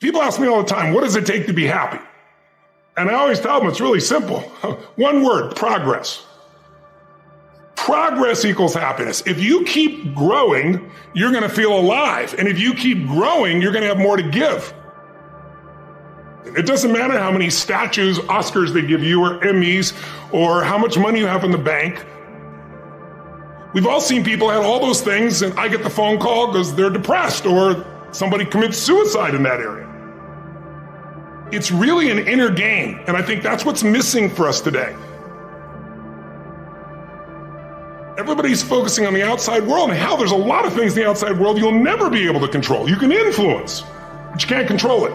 People ask me all the time, what does it take to be happy? And I always tell them it's really simple. One word, progress. Progress equals happiness. If you keep growing, you're going to feel alive. And if you keep growing, you're going to have more to give. It doesn't matter how many statues, Oscars they give you, or Emmys, or how much money you have in the bank. We've all seen people have all those things, and I get the phone call because they're depressed, or somebody commits suicide in that area. It's really an inner game, and I think that's what's missing for us today. Everybody's focusing on the outside world, and hell, there's a lot of things in the outside world you'll never be able to control. You can influence, but you can't control it.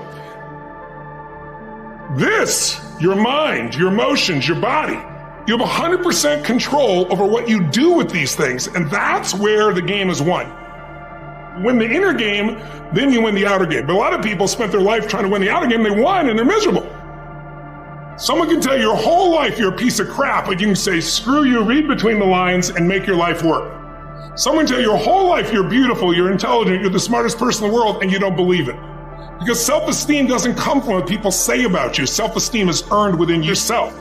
This, your mind, your emotions, your body, you have 100% control over what you do with these things, and that's where the game is won. Win the inner game, then you win the outer game. But a lot of people spent their life trying to win the outer game, they won, and they're miserable. Someone can tell you your whole life you're a piece of crap, but you can say, screw you, read between the lines, and make your life work. Someone can tell you your whole life you're beautiful, you're intelligent, you're the smartest person in the world, and you don't believe it. Because self-esteem doesn't come from what people say about you. Self-esteem is earned within yourself.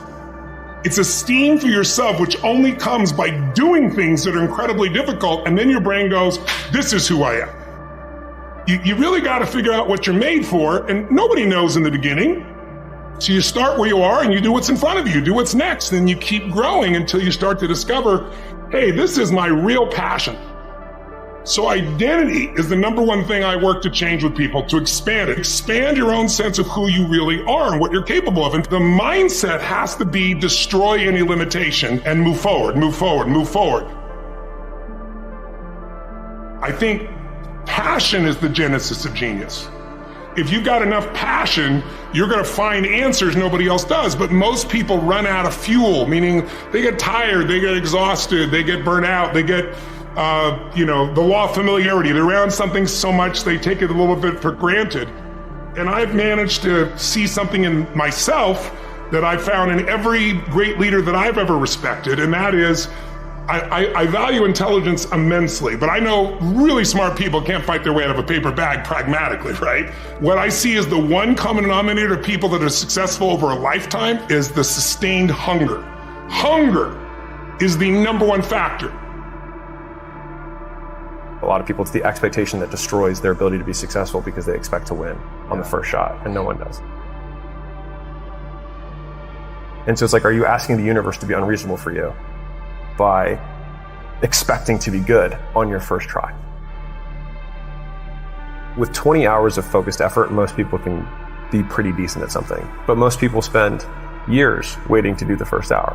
It's esteem for yourself, which only comes by doing things that are incredibly difficult, and then your brain goes, this is who I am. You really got to figure out what you're made for, and nobody knows in the beginning. So you start where you are, and you do what's in front of you, do what's next, and you keep growing until you start to discover, hey, this is my real passion. So identity is the number one thing I work to change with people, to expand it. Expand your own sense of who you really are and what you're capable of. And the mindset has to be destroy any limitation and move forward, move forward, move forward. I think passion is the genesis of genius. If you've got enough passion, you're going to find answers nobody else does. But most people run out of fuel, meaning they get tired, they get exhausted, they get burnt out, they get the law of familiarity. They're around something so much they take it a little bit for granted. And I've managed to see something in myself that I've found in every great leader that I've ever respected, and that is I value intelligence immensely, but I know really smart people can't fight their way out of a paper bag pragmatically, right? What I see as the one common denominator of people that are successful over a lifetime is the sustained hunger. Hunger is the number one factor. A lot of people, it's the expectation that destroys their ability to be successful because they expect to win on the first shot, and no one does. And so it's like, are you asking the universe to be unreasonable for you by expecting to be good on your first try? With 20 hours of focused effort, most people can be pretty decent at something, but most people spend years waiting to do the first hour.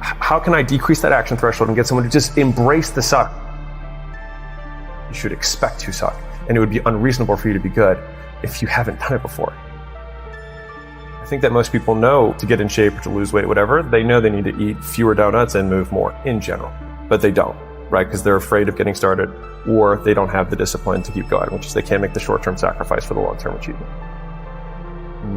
How can I decrease that action threshold and get someone to just embrace the suck? You should expect to suck, and it would be unreasonable for you to be good if you haven't done it before. I think that most people know to get in shape or to lose weight, whatever, they know they need to eat fewer donuts and move more in general, but they don't, right? Because they're afraid of getting started, or they don't have the discipline to keep going, which is they can't make the short-term sacrifice for the long-term achievement.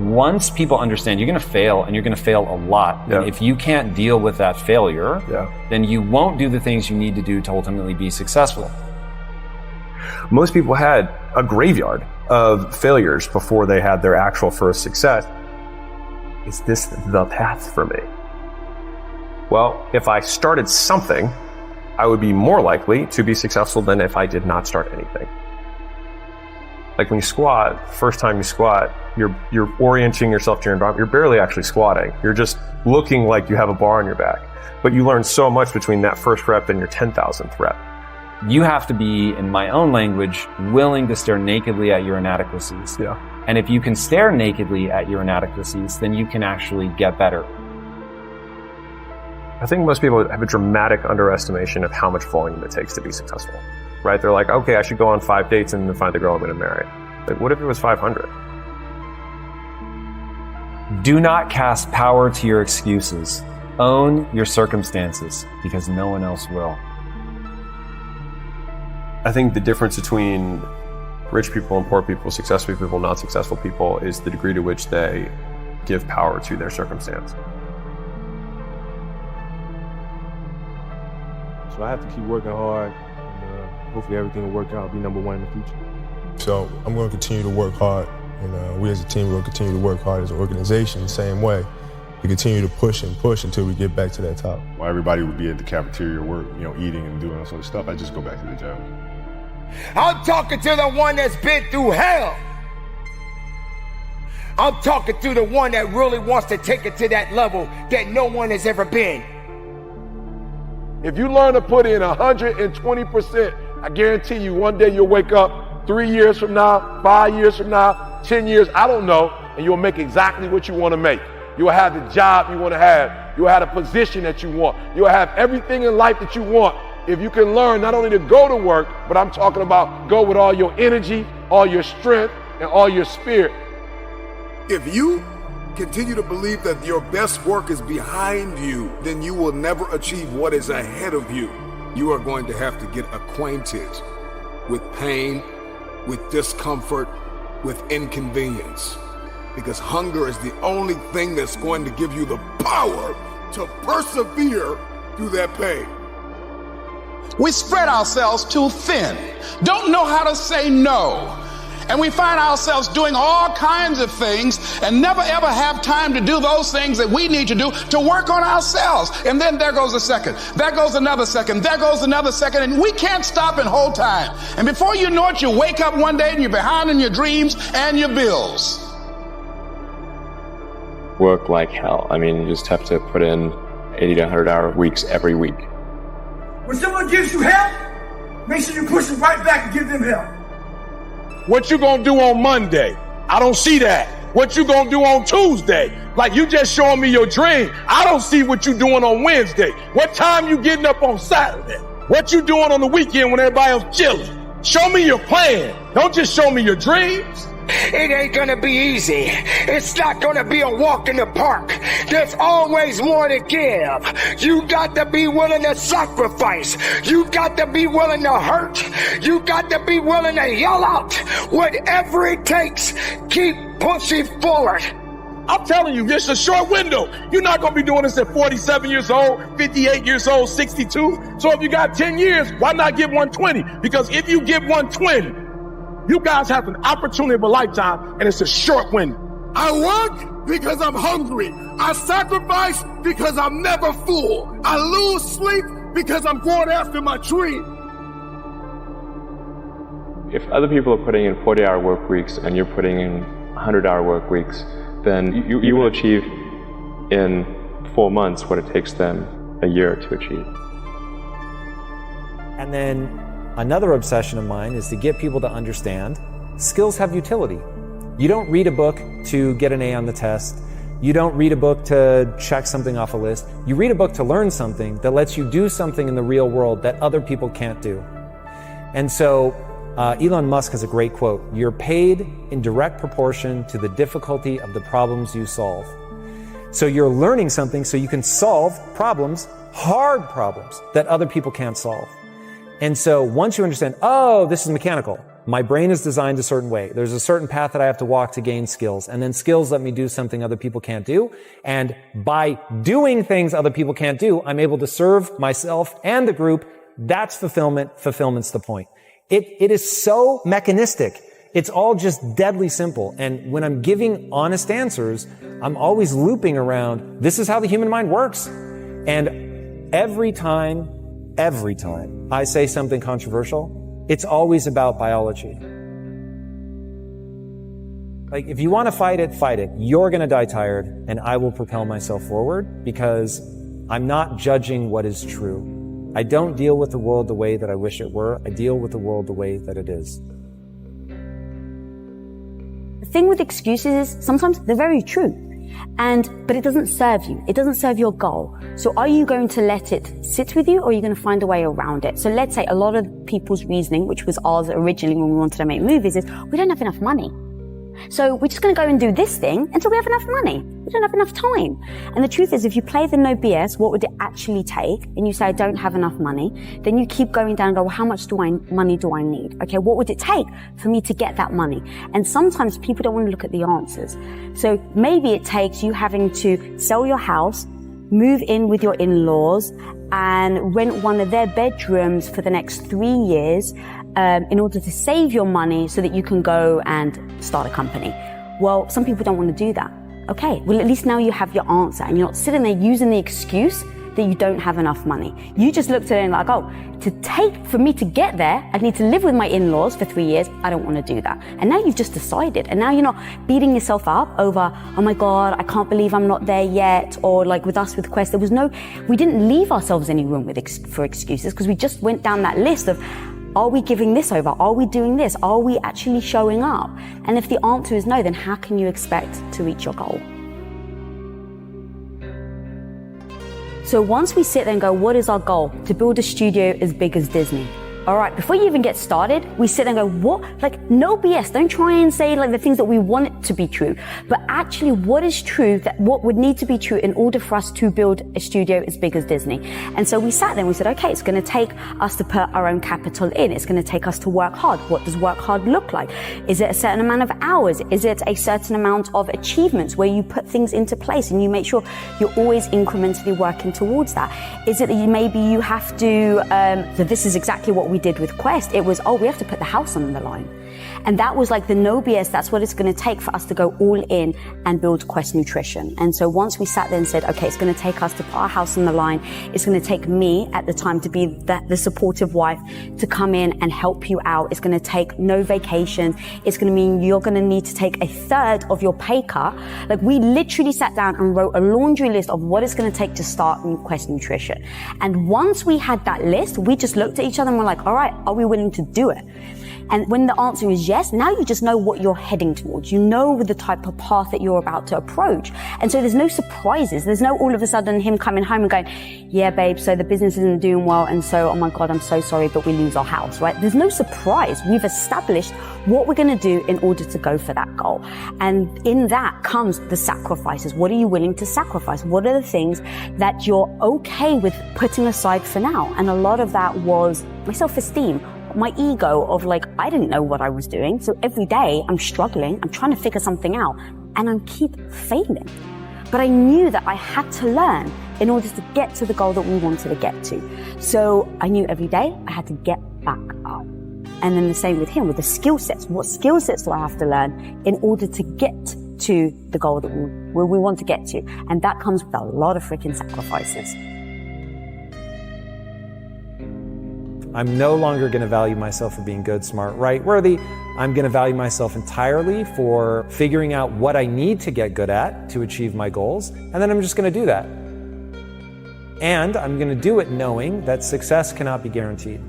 Once people understand you're going to fail, and you're going to fail a lot, and if you can't deal with that failure, then you won't do the things you need to do to ultimately be successful. Most people had a graveyard of failures before they had their actual first success. Is this the path for me? Well, if I started something, I would be more likely to be successful than if I did not start anything. Like when you squat, first time you squat, you're orienting yourself to your environment. You're barely actually squatting. You're just looking like you have a bar on your back. But you learn so much between that first rep and your 10,000th rep. You have to be, in my own language, willing to stare nakedly at your inadequacies. And if you can stare nakedly at your inadequacies, then you can actually get better. I think most people have a dramatic underestimation of how much volume it takes to be successful, right? They're like, okay, I should go on 5 dates and then find the girl I'm going to marry. Like, what if it was 500? Do not cast power to your excuses. Own your circumstances, because no one else will. I think the difference between rich people and poor people, successful people, not successful people, is the degree to which they give power to their circumstance. So I have to keep working hard, and hopefully everything will work out. I'll be number one in the future. So I'm going to continue to work hard, and we as a team, we're going to continue to work hard as an organization the same way. We continue to push and push until we get back to that top. While everybody would be at the cafeteria work, eating and doing all sort of stuff, I just go back to the job. I'm talking to the one that's been through hell. I'm talking to the one that really wants to take it to that level that no one has ever been. If you learn to put in 120%, I guarantee you one day you'll wake up 3 years from now, 5 years from now, 10 years, I don't know, and you'll make exactly what you want to make. You'll have the job you want to have. You'll have the position that you want. You'll have everything in life that you want. If you can learn not only to go to work, but I'm talking about go with all your energy, all your strength, and all your spirit. If you continue to believe that your best work is behind you, then you will never achieve what is ahead of you. You are going to have to get acquainted with pain, with discomfort, with inconvenience. Because hunger is the only thing that's going to give you the power to persevere through that pain. We spread ourselves too thin, don't know how to say no. And we find ourselves doing all kinds of things and never ever have time to do those things that we need to do to work on ourselves. And then there goes a second, there goes another second, there goes another second, and we can't stop and hold time. And before you know it, you wake up one day and you're behind in your dreams and your bills. Work like hell. I mean, you just have to put in 80 to 100 hour weeks every week. When someone gives you help, make sure you push it right back and give them help. What you gonna do on Monday? I don't see that. What you gonna do on Tuesday? Like you just showing me your dream. I don't see what you doing on Wednesday. What time you getting up on Saturday? What you doing on the weekend when everybody else chilling? Show me your plan. Don't just show me your dreams. It ain't gonna be easy. It's not gonna be a walk in the park. There's always more to give. You got to be willing to sacrifice. You got to be willing to hurt. You got to be willing to yell out. Whatever it takes, keep pushing forward. I'm telling you, it's a short window. You're not gonna be doing this at 47 years old, 58 years old, 62. So if you got 10 years, why not give 120? Because if you give 120, you guys have an opportunity of a lifetime, and it's a short window. I work because I'm hungry. I sacrifice because I'm never full. I lose sleep because I'm going after my dream. If other people are putting in 40-hour work weeks and you're putting in 100-hour work weeks, then you will achieve in 4 months what it takes them a year to achieve. And then another obsession of mine is to get people to understand skills have utility. You don't read a book to get an A on the test. You don't read a book to check something off a list. You read a book to learn something that lets you do something in the real world that other people can't do. And so Elon Musk has a great quote: "You're paid in direct proportion to the difficulty of the problems you solve." So you're learning something so you can solve problems, hard problems, that other people can't solve. And so once you understand, oh, this is mechanical. My brain is designed a certain way. There's a certain path that I have to walk to gain skills. And then skills let me do something other people can't do. And by doing things other people can't do, I'm able to serve myself and the group. That's fulfillment. Fulfillment's the point. It is so mechanistic. It's all just deadly simple. And when I'm giving honest answers, I'm always looping around, this is how the human mind works. And every time I say something controversial, it's always about biology. Like, if you want to fight it, fight it. You're going to die tired, and I will propel myself forward because I'm not judging what is true. I don't deal with the world the way that I wish it were. I deal with the world the way that it is. The thing with excuses is sometimes they're very true. But it doesn't serve you. It doesn't serve your goal. So are you going to let it sit with you, or are you going to find a way around it? So let's say a lot of people's reasoning, which was ours originally when we wanted to make movies, is we don't have enough money. So we're just going to go and do this thing until we have enough money. We don't have enough time. And the truth is, if you play the no BS, what would it actually take? And you say, I don't have enough money. Then you keep going down and go, well, how much money do I need? Okay, what would it take for me to get that money? And sometimes people don't want to look at the answers. So maybe it takes you having to sell your house, move in with your in-laws, and rent one of their bedrooms for the next 3 years, in order to save your money so that you can go and start a company. Well, some people don't want to do that. Okay, well, at least now you have your answer and you're not sitting there using the excuse that you don't have enough money. You just looked at it and like, oh, for me to get there, I need to live with my in-laws for 3 years. I don't want to do that. And now you've just decided. And now you're not beating yourself up over, oh my God, I can't believe I'm not there yet. Or like with us with Quest, we didn't leave ourselves any room for excuses because we just went down that list of, are we giving this over? Are we doing this? Are we actually showing up? And if the answer is no, then how can you expect to reach your goal? So once we sit there and go, what is our goal? To build a studio as big as Disney. All right, before you even get started, we sit there and go, what? Like, no BS. Don't try and say like the things that we want it to be true. But actually, what is true, what would need to be true in order for us to build a studio as big as Disney? And so we sat there and we said, okay, it's going to take us to put our own capital in. It's going to take us to work hard. What does work hard look like? Is it a certain amount of hours? Is it a certain amount of achievements where you put things into place and you make sure you're always incrementally working towards that? Is it that maybe you have to, so this is exactly what we did with Quest. It was, we have to put the house on the line. And that was like the no BS. That's what it's going to take for us to go all in and build Quest Nutrition. And so once we sat there and said, okay, it's going to take us to put our house on the line. It's going to take me at the time to be the supportive wife to come in and help you out. It's going to take no vacations. It's going to mean you're going to need to take a third of your pay cut. Like we literally sat down and wrote a laundry list of what it's going to take to start Quest Nutrition. And once we had that list, we just looked at each other and we're like, all right, are we willing to do it? And when the answer is yes, now you just know what you're heading towards. You know the type of path that you're about to approach. And so there's no surprises. There's no all of a sudden him coming home and going, yeah, babe, so the business isn't doing well. And so, oh my God, I'm so sorry, but we lose our house, right? There's no surprise. We've established what we're going to do in order to go for that goal. And in that comes the sacrifices. What are you willing to sacrifice? What are the things that you're okay with putting aside for now? And a lot of that was my self-esteem, my ego of like, I didn't know what I was doing. So every day I'm struggling. I'm trying to figure something out and I keep failing. But I knew that I had to learn in order to get to the goal that we wanted to get to. So I knew every day I had to get back up. And then the same with him, with the skill sets. What skill sets do I have to learn in order to get to the goal that we want to get to? And that comes with a lot of freaking sacrifices. I'm no longer going to value myself for being good, smart, right, worthy. I'm going to value myself entirely for figuring out what I need to get good at to achieve my goals. And then I'm just going to do that. And I'm going to do it knowing that success cannot be guaranteed.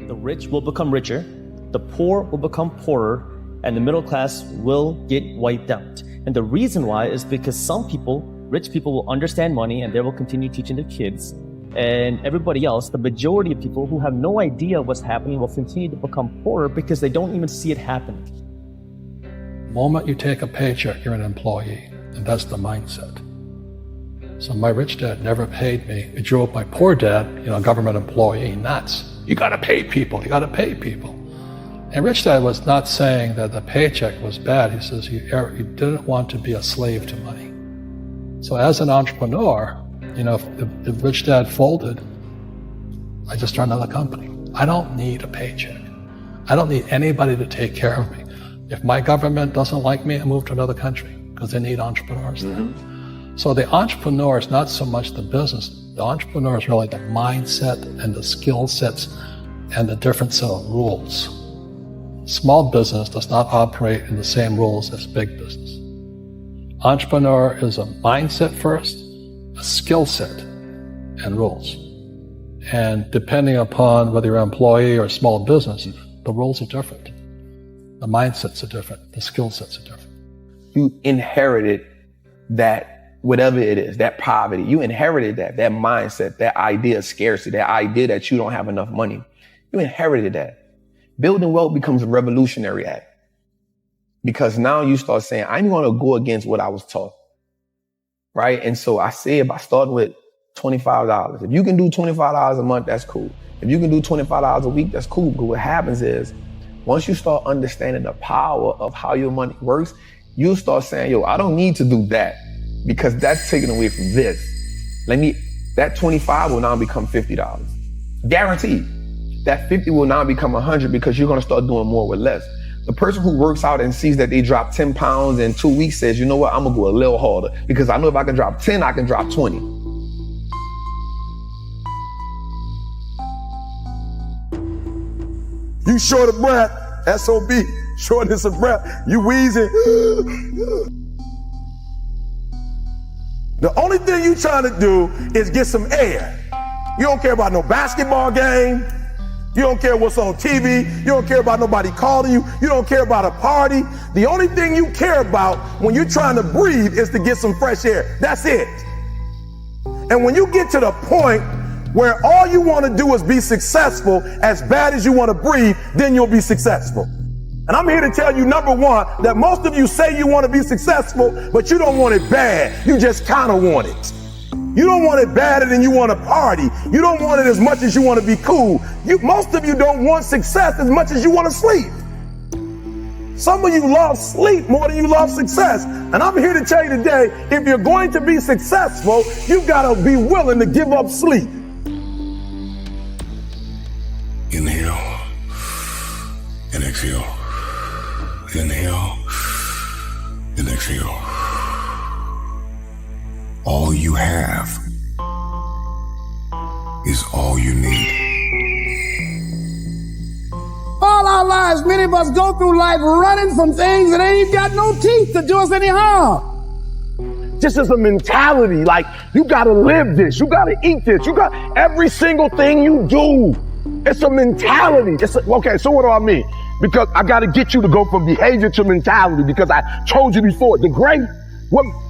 The rich will become richer, the poor will become poorer, and the middle class will get wiped out. And the reason why is because some people, rich people, will understand money and they will continue teaching their kids. And everybody else, the majority of people who have no idea what's happening, will continue to become poorer because they don't even see it happening. The moment you take a paycheck, you're an employee, and that's the mindset. So my rich dad never paid me. It drove my poor dad, government employee, nuts. You gotta pay people, you gotta pay people. And rich dad was not saying that the paycheck was bad. He says you didn't want to be a slave to money. So as an entrepreneur, if rich dad folded, I just start another company. I don't need a paycheck. I don't need anybody to take care of me. If my government doesn't like me, I move to another country because they need entrepreneurs there. So the entrepreneur is not so much the business. The entrepreneur is really the mindset and the skill sets and the different set of rules. Small business does not operate in the same rules as big business. Entrepreneur is a mindset first, a skill set, and rules. And depending upon whether you're an employee or a small business, the rules are different. The mindsets are different. The skill sets are different. You inherited that, whatever it is, that poverty. You inherited that mindset, that idea of scarcity, that idea that you don't have enough money. You inherited that. Building wealth becomes a revolutionary act. Because now you start saying, I'm going to go against what I was taught. Right? And so I said, by starting with $25, if you can do $25 a month, that's cool. If you can do $25 a week, that's cool. But what happens is, once you start understanding the power of how your money works, you'll start saying, I don't need to do that because that's taken away from this. That 25 will now become $50. Guaranteed. That 50 will now become 100 because you're going to start doing more with less. The person who works out and sees that they drop 10 pounds in 2 weeks says, you know what, I'm going to go a little harder because I know if I can drop 10, I can drop 20. You short of breath, SOB, shortness of breath, you wheezing. The only thing you trying to do is get some air. You don't care about no basketball game. You don't care what's on TV. You don't care about nobody calling you. You don't care about a party. The only thing you care about when you're trying to breathe is to get some fresh air. That's it. And when you get to the point where all you want to do is be successful as bad as you want to breathe, then you'll be successful. And I'm here to tell you, number one, that most of you say you want to be successful, but you don't want it bad. You just kind of want it. You don't want it badder than you want to party. You don't want it as much as you want to be cool. Most of you don't want success as much as you want to sleep. Some of you love sleep more than you love success. And I'm here to tell you today, if you're going to be successful, you've got to be willing to give up sleep. Inhale and exhale. Inhale and exhale. All you have is all you need. All our lives, many of us go through life running from things that ain't got no teeth to do us any harm. Just as a mentality, like you gotta live this, you gotta eat this, you got every single thing you do. It's a mentality. Okay, so what do I mean? Because I gotta get you to go from behavior to mentality, because I told you before,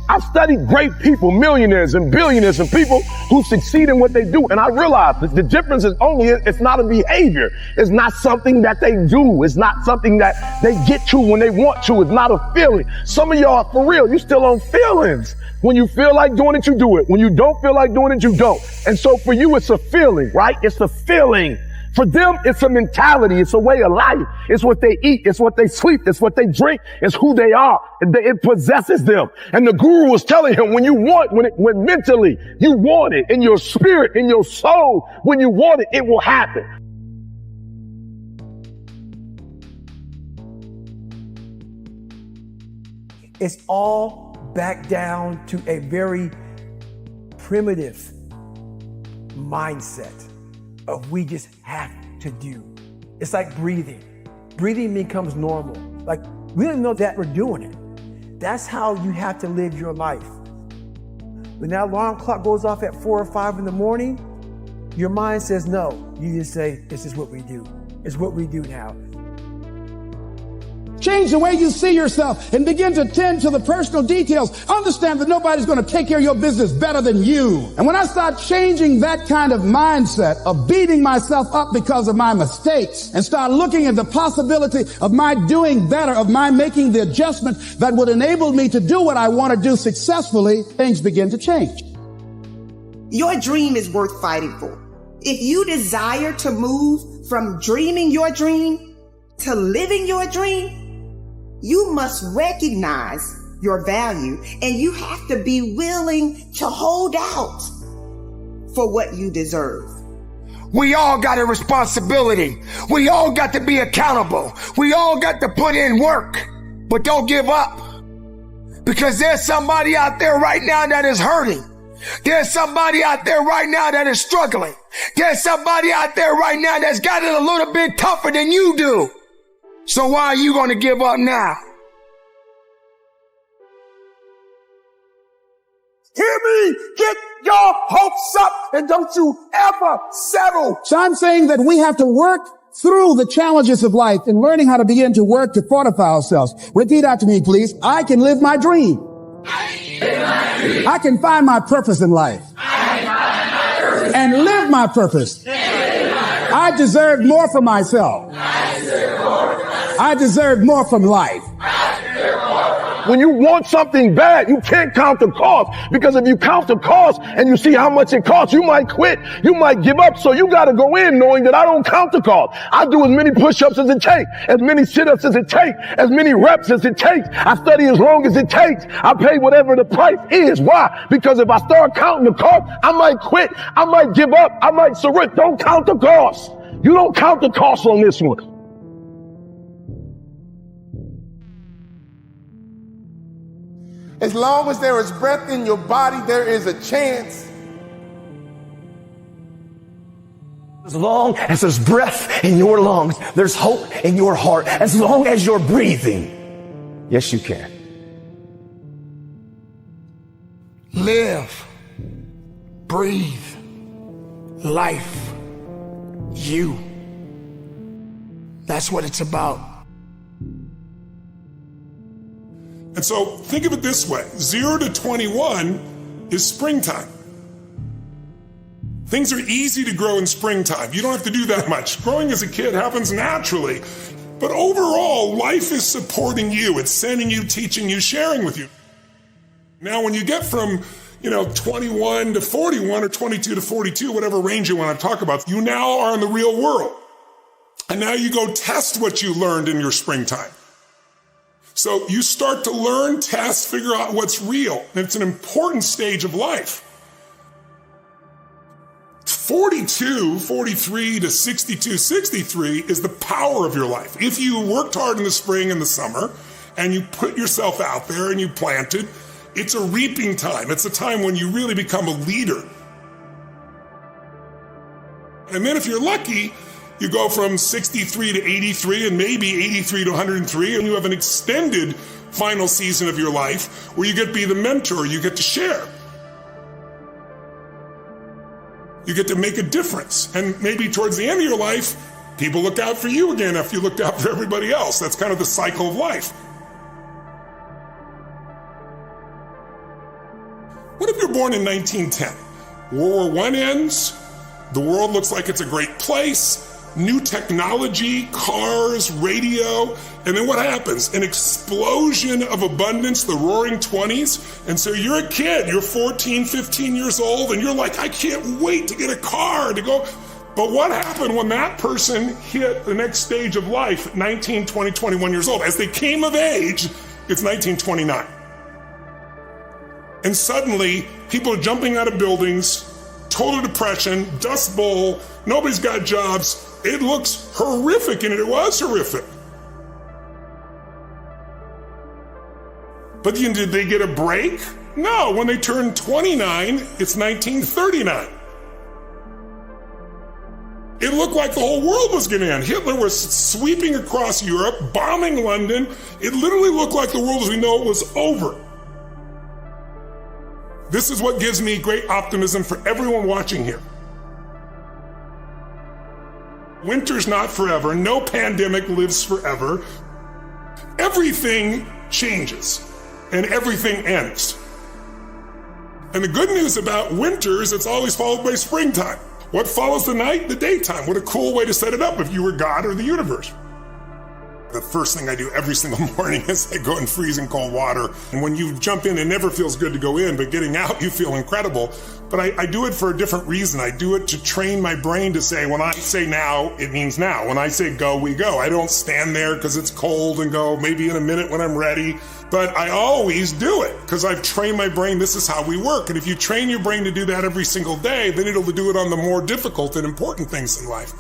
I've studied great people, millionaires and billionaires and people who succeed in what they do. And I realized that the difference is it's not a behavior. It's not something that they do. It's not something that they get to when they want to. It's not a feeling. Some of y'all, for real, you still on feelings. When you feel like doing it, you do it. When you don't feel like doing it, you don't. And so for you, it's a feeling, right? It's a feeling. For them, it's a mentality. It's a way of life. It's what they eat. It's what they sleep. It's what they drink. It's who they are. It possesses them. And the guru was telling him, when mentally you want it, in your spirit, in your soul, when you want it, it will happen. It's all back down to a very primitive mindset of we just have to do. It's like breathing. Breathing becomes normal. Like we don't know that we're doing it. That's how you have to live your life. When that alarm clock goes off at 4 or 5 in the morning, your mind says no. You just say, this is what we do. It's what we do now. Change the way you see yourself and begin to tend to the personal details. Understand that nobody's going to take care of your business better than you. And when I start changing that kind of mindset of beating myself up because of my mistakes and start looking at the possibility of my doing better, of my making the adjustment that would enable me to do what I want to do successfully, things begin to change. Your dream is worth fighting for. If you desire to move from dreaming your dream to living your dream, you must recognize your value and you have to be willing to hold out for what you deserve. We all got a responsibility. We all got to be accountable. We all got to put in work, but don't give up, because there's somebody out there right now that is hurting. There's somebody out there right now that is struggling. There's somebody out there right now that's got it a little bit tougher than you do. So why are you going to give up now? Hear me! Get your hopes up and don't you ever settle. So I'm saying that we have to work through the challenges of life and learning how to begin to work to fortify ourselves. Repeat after me, please. I can live my dream. I can find my purpose in life. And live my purpose. I deserve more for myself. I deserve more from life. When you want something bad, you can't count the cost, because if you count the cost and you see how much it costs, you might quit. You might give up. So you got to go in knowing that I don't count the cost. I do as many push-ups as it takes, as many sit-ups as it takes, as many reps as it takes. I study as long as it takes. I pay whatever the price is. Why? Because if I start counting the cost, I might quit. I might give up. I might surrender. Don't count the cost. You don't count the cost on this one. As long as there is breath in your body, there is a chance. As long as there's breath in your lungs, there's hope in your heart. As long as you're breathing, yes, you can. Live, breathe, life, you. That's what it's about. And so think of it this way, 0 to 21 is springtime. Things are easy to grow in springtime. You don't have to do that much. Growing as a kid happens naturally. But overall, life is supporting you. It's sending you, teaching you, sharing with you. Now, when you get from 21 to 41 or 22 to 42, whatever range you want to talk about, you now are in the real world. And now you go test what you learned in your springtime. So you start to learn, test, figure out what's real. And it's an important stage of life. 42, 43 to 62, 63 is the power of your life. If you worked hard in the spring and the summer and you put yourself out there and you planted, it's a reaping time. It's a time when you really become a leader. And then if you're lucky, you go from 63 to 83 and maybe 83 to 103, and you have an extended final season of your life where you get to be the mentor, you get to share. You get to make a difference. And maybe towards the end of your life, people look out for you again after you looked out for everybody else. That's kind of the cycle of life. What if you're born in 1910? World War I ends, the world looks like it's a great place, new technology, cars, radio, and then what happens? An explosion of abundance, the roaring 20s, and so you're a kid, you're 14, 15 years old, and you're like, I can't wait to get a car to go. But what happened when that person hit the next stage of life at 19, 20, 21 years old? As they came of age, it's 1929. And suddenly, people are jumping out of buildings, total depression, Dust Bowl, nobody's got jobs. It looks horrific, and it was horrific. But did they get a break? No, when they turned 29, it's 1939. It looked like the whole world was going to end. Hitler was sweeping across Europe, bombing London. It literally looked like the world as we know it was over. This is what gives me great optimism for everyone watching here. Winter's not forever. No pandemic lives forever. Everything changes and everything ends. And the good news about winter is it's always followed by springtime. What follows the night? The daytime. What a cool way to set it up if you were God or the universe. The first thing I do every single morning is I go in freezing cold water. And when you jump in, it never feels good to go in, but getting out, you feel incredible. But I do it for a different reason. I do it to train my brain to say, when I say now, it means now. When I say go, we go. I don't stand there because it's cold and go maybe in a minute when I'm ready. But I always do it because I've trained my brain. This is how we work. And if you train your brain to do that every single day, then it'll do it on the more difficult and important things in life.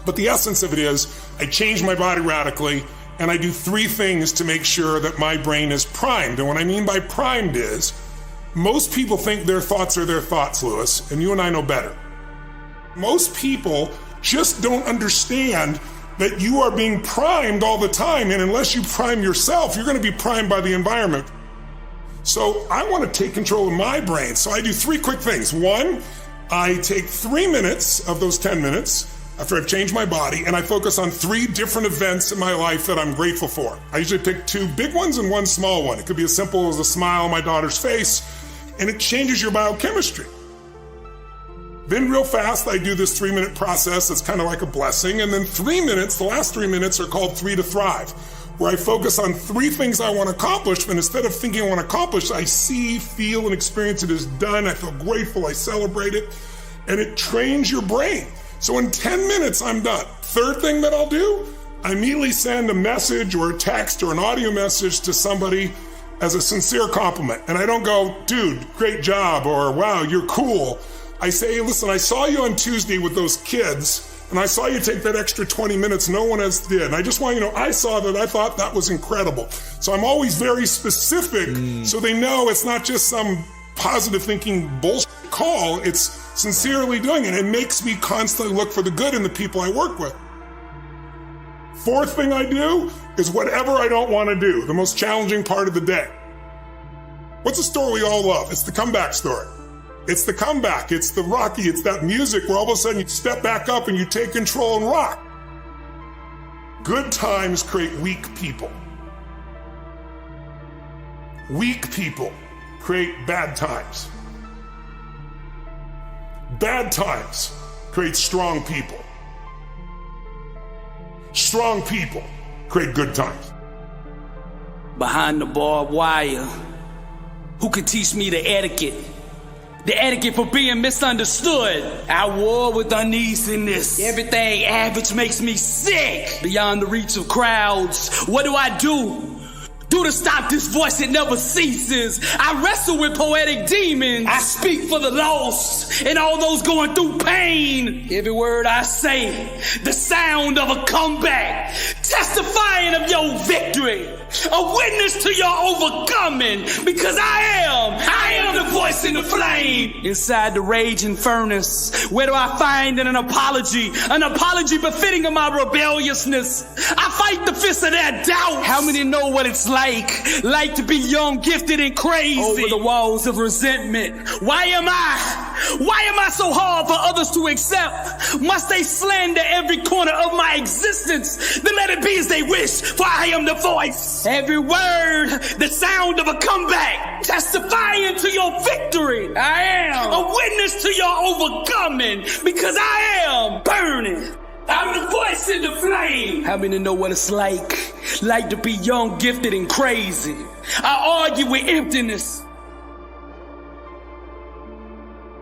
But the essence of it is I change my body radically and I do 3 things to make sure that my brain is primed. And what I mean by primed is most people think their thoughts are their thoughts, Lewis, and you and I know better. Most people just don't understand that you are being primed all the time. And unless you prime yourself, you're going to be primed by the environment. So I want to take control of my brain. So I do 3 quick things. 1, I take 3 minutes of those 10 minutes after I've changed my body, and I focus on 3 different events in my life that I'm grateful for. I usually pick 2 big ones and 1 small one. It could be as simple as a smile on my daughter's face, and it changes your biochemistry. Then real fast, I do this 3-minute process that's kind of like a blessing, and then 3 minutes, the last 3 minutes are called 3 to Thrive, where I focus on 3 things I want to accomplish, and instead of thinking I want to accomplish, I see, feel, and experience it as done. I feel grateful, I celebrate it, and it trains your brain. So in 10 minutes, I'm done. 3rd thing that I'll do, I immediately send a message or a text or an audio message to somebody as a sincere compliment. And I don't go, dude, great job, or wow, you're cool. I say, listen, I saw you on Tuesday with those kids, and I saw you take that extra 20 minutes no one else did. And I just want you to know, I saw that, I thought that was incredible. So I'm always very specific so they know it's not just some positive thinking bullshit call, it's sincerely doing it. It makes me constantly look for the good in the people I work with. Fourth thing I do is whatever I don't want to do, the most challenging part of the day. What's a story we all love? It's the comeback story. It's the comeback, it's the Rocky, it's that music where all of a sudden you step back up and you take control and rock. Good times create weak people. Weak people create bad times. Bad times create strong people. Strong people create good times. Behind the barbed wire, who can teach me the etiquette? The etiquette for being misunderstood. I war with uneasiness. Everything average makes me sick. Beyond the reach of crowds, what do I do? Do to stop this voice that never ceases. I wrestle with poetic demons. I speak for the lost and all those going through pain. Every word I say, the sound of a comeback, testifying of your victory, a witness to your overcoming, because I am the voice in the flame. Inside the raging furnace, where do I find an apology befitting of my rebelliousness? I fight the fist of their doubt. How many know what it's like to be young, gifted, and crazy? Over the walls of resentment. Why am I so hard for others to accept? Must they slander every corner of my existence? Then let it be as they wish, for I am the voice. Every word, the sound of a comeback, testifying to your victory. I am a witness to your overcoming, because I am burning. I'm the voice in the flame. How many know what it's like to be young, gifted, and crazy? I argue with emptiness.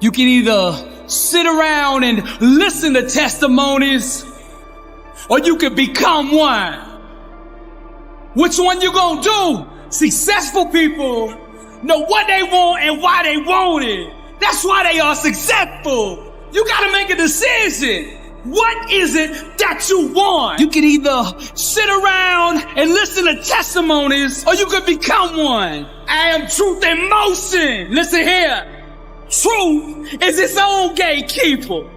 You can either sit around and listen to testimonies, or you can become one. Which one you gonna do? Successful people know what they want and why they want it. That's why they are successful. You gotta make a decision. What is it that you want? You can either sit around and listen to testimonies, or you could become one. I am truth in motion. Listen here. Truth is its own gatekeeper.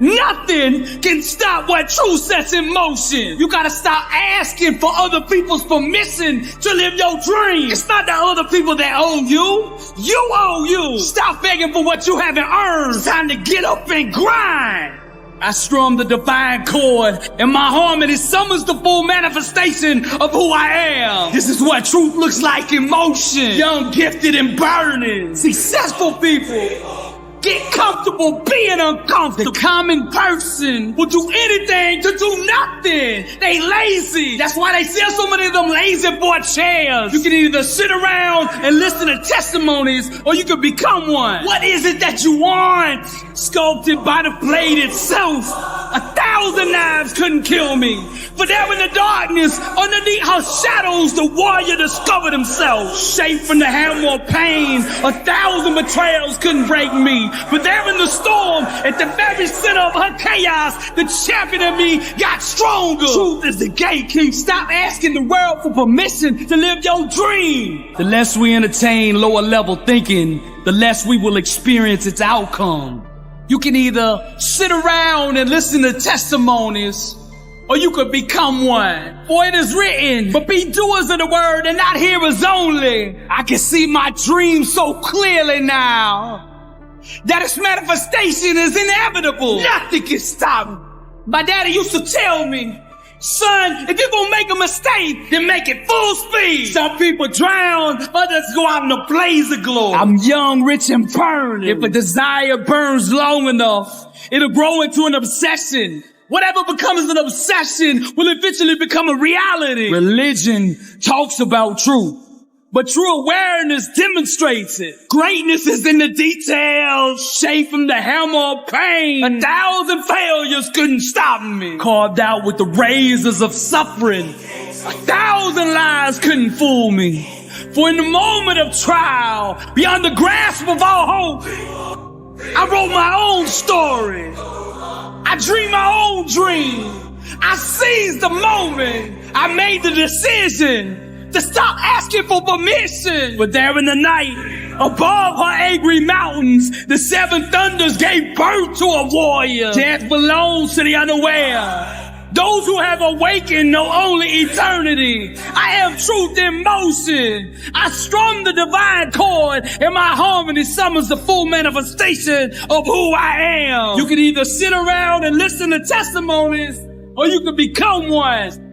Nothing can stop what truth sets in motion. You gotta stop asking for other people's permission to live your dream. It's not the other people that owe you. You owe you. Stop begging for what you haven't earned. It's time to get up and grind. I strum the divine chord, and my harmony summons the full manifestation of who I am. This is what truth looks like in motion. Young, gifted, and burning. Successful people get comfortable being uncomfortable. The common person will do anything to do nothing. They lazy. That's why they sell so many of them lazy boy chairs. You can either sit around and listen to testimonies, or you can become one. What is it that you want? Sculpted by the blade itself. 1,000 knives couldn't kill me. For there in the darkness, underneath her shadows, the warrior discovered himself. Shaped from the hammer of pain, 1,000 betrayals couldn't break me. But there in the storm, at the very center of her chaos, the champion of me got stronger. Truth is the gatekeeper. Stop asking the world for permission to live your dream. The less we entertain lower level thinking, the less we will experience its outcome. You can either sit around and listen to testimonies, or you could become one. For it is written, but be doers of the word and not hearers only. I can see my dream so clearly now that its manifestation is inevitable. Nothing can stop me. My daddy used to tell me, son, if you're gonna make a mistake, then make it full speed. Some people drown, others go out in a blaze of glory. I'm young, rich, and burning. If a desire burns long enough, it'll grow into an obsession. Whatever becomes an obsession will eventually become a reality. Religion talks about truth, but true awareness demonstrates it. Greatness is in the details, shaped from the hammer of pain. 1,000 failures couldn't stop me. Carved out with the razors of suffering. 1,000 lies couldn't fool me. For in the moment of trial, beyond the grasp of all hope, I wrote my own story. I dreamed my own dream. I seized the moment. I made the decision to stop asking for permission. But there in the night, above her angry mountains, the seven thunders gave birth to a warrior. Death belongs to the unaware. Those who have awakened know only eternity. I am truth in motion. I strum the divine chord, and my harmony summons the full manifestation of who I am. You can either sit around and listen to testimonies, or you can become one.